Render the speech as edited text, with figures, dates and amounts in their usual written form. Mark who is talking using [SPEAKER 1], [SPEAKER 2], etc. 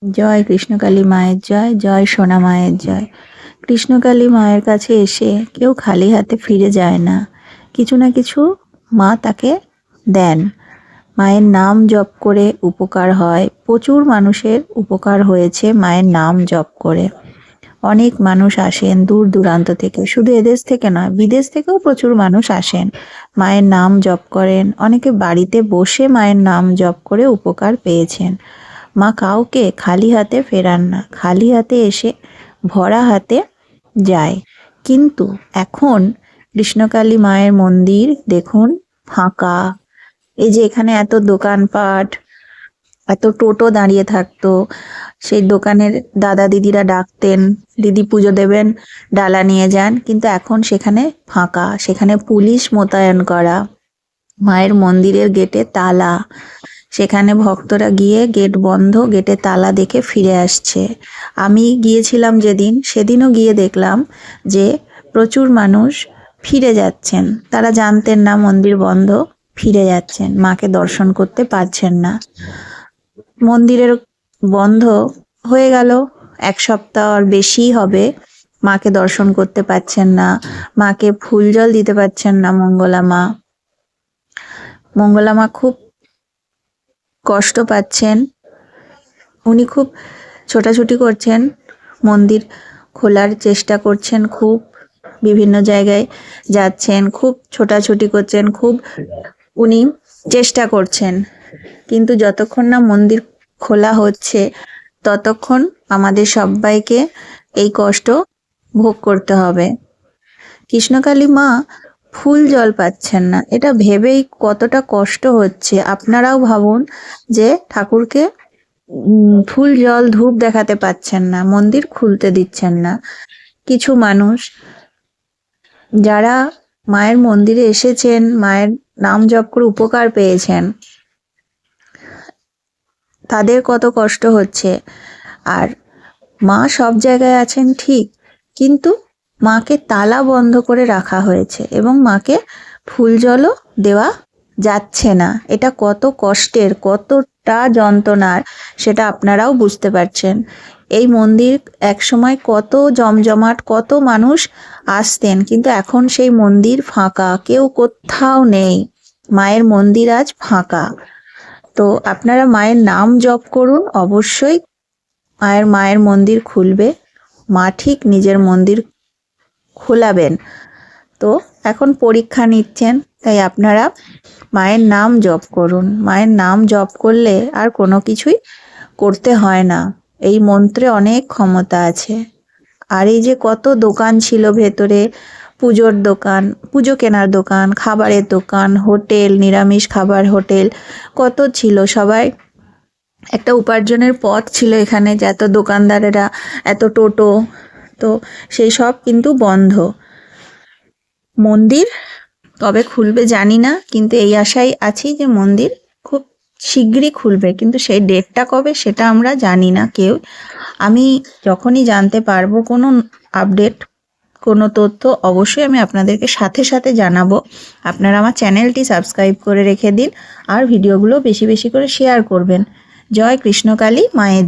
[SPEAKER 1] জয় কৃষ্ণকালী মায়ের জয়, জয় সোনা মায়ের জয়। কৃষ্ণকালী মায়ের কাছে এসে কেউ খালি হাতে ফিরে যায় না, কিছু না কিছু মা তাকে দেন। মায়ের নাম জপ করে উপকার হয়, প্রচুর মানুষের উপকার হয়েছে মায়ের নাম জপ করে। অনেক মানুষ আসেন দূর দূরান্ত থেকে, শুধু এদেশ থেকে নয়, বিদেশ থেকেও প্রচুর মানুষ আসেন, মায়ের নাম জপ করেন। অনেকে বাড়িতে বসে মায়ের নাম জপ করে উপকার পেয়েছেন। মা কাউকে খালি হাতে ফেরান না, খালি হাতে এসে ভরা হাতে যায়। কিন্তু এখন কৃষ্ণকালী মায়ের মন্দির দেখুন ফাঁকা। এই যে এখানে এত দোকানপাট, এত টোটো দাঁড়িয়ে থাকতো, সেই দোকানের দাদা দিদিরা ডাকতেন, দিদি পুজো দেবেন, ডালা নিয়ে যান, কিন্তু এখন সেখানে ফাঁকা, সেখানে পুলিশ মোতায়েন করা, মায়ের মন্দিরের গেটে তালা, সেখানে ভক্তরা গিয়ে গেট বন্ধ, গেটে তালা দেখে ফিরে আসছে। আমি গিয়েছিলাম যেদিন, সেদিনও গিয়ে দেখলাম যে প্রচুর মানুষ ফিরে যাচ্ছেন, তারা জানতেন না মন্দির বন্ধ, ফিরে যাচ্ছেন, মাকে দর্শন করতে পারছেন না। মন্দিরের বন্ধ হয়ে গেল 1 সপ্তাহ আর বেশি হবে, মাকে দর্শন করতে পারছেন না, মাকে ফুল জল দিতে পারছেন না। মঙ্গলা মা খুব কষ্ট পাচ্ছেন, উনি খুব ছোটাছুটি করছেন, মন্দির খোলার চেষ্টা করছেন, খুব বিভিন্ন জায়গায় যাচ্ছেন, খুব ছোটাছুটি করছেন, খুব উনি চেষ্টা করছেন, কিন্তু যতক্ষণ না মন্দির খোলা হচ্ছে ততক্ষণ আমাদের সবাইকে এই কষ্ট ভোগ করতে হবে। কৃষ্ণকালী মা ফুল জল পাচ্ছেন না, এটা ভেবেই কতটা কষ্ট হচ্ছে। আপনারাও ভাবুন যে ঠাকুরকে ফুল জল ধূপ দেখাতে পাচ্ছেন না, মন্দির খুলতে দিচ্ছেন না। কিছু মানুষ যারা মায়ের মন্দিরে এসেছেন, মায়ের নাম জপ করে উপকার পেয়েছেন, তাদের কত কষ্ট হচ্ছে। আর মা সব জায়গায় আছেন ঠিক, কিন্তু মাকে তালা বন্ধ করে রাখা হয়েছে এবং মাকে ফুল জলও দেওয়া যাচ্ছে না। এটা কত কষ্টের, কতটা যন্ত্রণার, সেটা আপনারাও বুঝতে পারছেন। এই মন্দির একসময় কত জমজমাট, কত মানুষ আসতেন, কিন্তু এখন সেই মন্দির ফাঁকা, কেউ কোথাও নেই, মায়ের মন্দির আজ ফাঁকা। তো আপনারা মায়ের নাম জপ করুন, অবশ্যই মায়ের মন্দির খুলবে, মা ঠিক নিজের মন্দির খোলাবেন। তো এখন পরীক্ষা নিচ্ছেন, তাই আপনারা মায়ের নাম জপ করুন। মায়ের নাম জপ করলে আর কোনো কিছুই করতে হয় না, এই মন্ত্রে অনেক ক্ষমতা আছে। আর এই যে কত দোকান ছিল ভেতরে, পুজোর দোকান, পুজো কেনার দোকান, খাবারের দোকান, হোটেল, নিরামিষ খাবার হোটেল, কত ছিল, সবাই একটা উপার্জনের পথ ছিল এখানে, যে এত দোকানদারেরা, এত টোটো, তো সেই সব কিন্তু বন্ধ। মন্দির কবে খুলবে জানি না, কিন্তু এই আশায় আছি যে মন্দির খুব শিগগিরই খুলবে, কিন্তু সেই ডেটটা কবে সেটা আমরা জানি না কেউ। আমি যখনই জানতে পারবো কোনো আপডেট, কোনো তথ্য, অবশ্যই আমি আপনাদেরকে সাথে সাথে জানাবো। আপনারা আমার চ্যানেলটি সাবস্ক্রাইব করে রেখে দিন, আর ভিডিওগুলো বেশি বেশি করে শেয়ার করবেন। জয় কৃষ্ণকালী মায়ের।